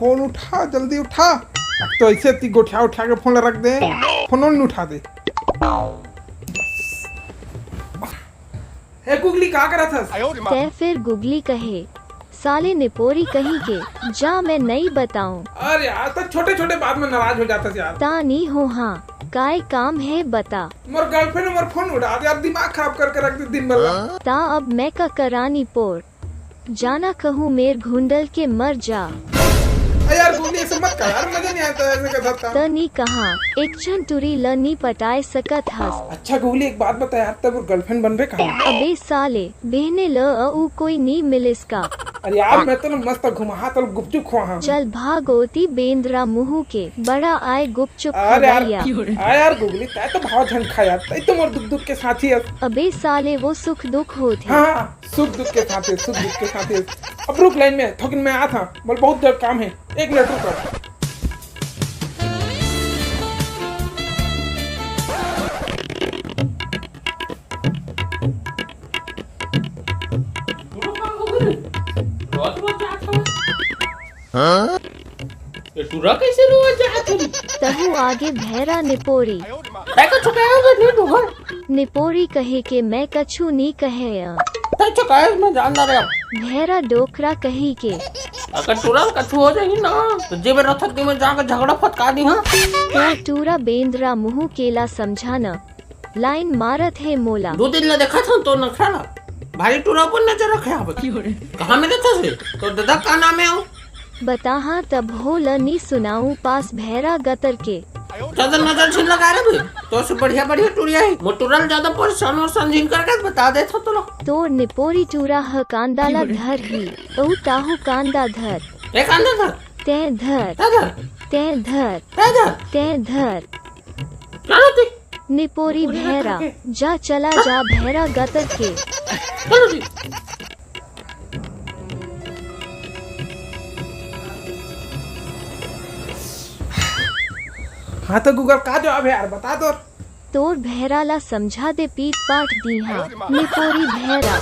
Phone उठा, जल्दी उठा। तो ऐसे इतनी गोठिया उठा के फोन रख दे, फोन नहीं उठा दे। हे गुगली कहाँ करा था? ते फिर गुगली कहे, साले निपोरी कहीं के, जा मैं नहीं बताऊं। अरे यार तो छोटे छोटे बात में नाराज हो जाता यार। तानी हो हाँ, काय काम है बता। मोर गर्लफ्रेंड मोर फोन उठा दे यार, दिमाग खराब करके रख दे दिन भर। ता अब मैं का करानी पोर, जाना कहूँ मेर घुंडल के मर जा। यार गुगली ऐसे मत कर यार, मजा नहीं आता ऐसे के साथ। तनी कहा एक छन टुरी लनी पटाए सकत हस। अच्छा गुगली एक बात बता यार, तब गर्लफ्रेंड बन रहे कहाँ? अबे साले बहने ल कोई नी मिलिस का। अरे यार मैं तो मस्त घुमा तो गुपचुप खुआ। चल भागोती बेंद्रा मुँह के, बड़ा आए गुपचुप अरे खवैया। यार गुगली तय तो भाव झंखा यार, तय तो मोर दुख दुख के साथी है। अबे साले वो सुख दुख होते। हाँ सुख दुख के साथ है, सुख दुख के साथ है। अब रुक लाइन में, थोकिन में आया था, बोल बहुत जरूर काम है, 1 मिनट रुक। ये टूरा कैसे रोज जाती? तहु आगे भैरा निपोरी। देखो छुपाया बैठे डूबर। निपोरी कहे के मैं कछु नी कहे। तो छुपाया मैं जानदार है। भैरा डोकरा कही के, अगर टूरा कछु हो जाएगी ना तो जेब रथक में जाकर झगड़ा फटका दी। हाँ तो टूरा बेंद्रा मुँह केला समझाना, लाइन मारत है मोला। 2 दिन न देखा था तो नखरा भारी टूरा पर नजर रखे। अब कहाँ मिले थे तो दादा का नाम है? आओ बता हाँ तब हो ल नी सुनाऊं पास भैरा गतर के। ज्यादा नजर छीन लगा रहे तो से बढ़िया बढ़िया टूरिया है। मोटूरल ज्यादा परेशान और संजीन करके बता दे तो लोग। तोर निपोरी टूरा ह कांदाला धर ही, ओ ताहू कांदा धर। एक अंदर धर ते धर, दादा ते धर, दादा ते धर। चलो ती निपोरी भैरा जा चला जा भैरा गतर के। चलो जी। हाँ तो गूगल का जवाब है यार, बता दो। तोर भैरा ला समझा दे पीट पाट दी हाँ। निपोरी भैरा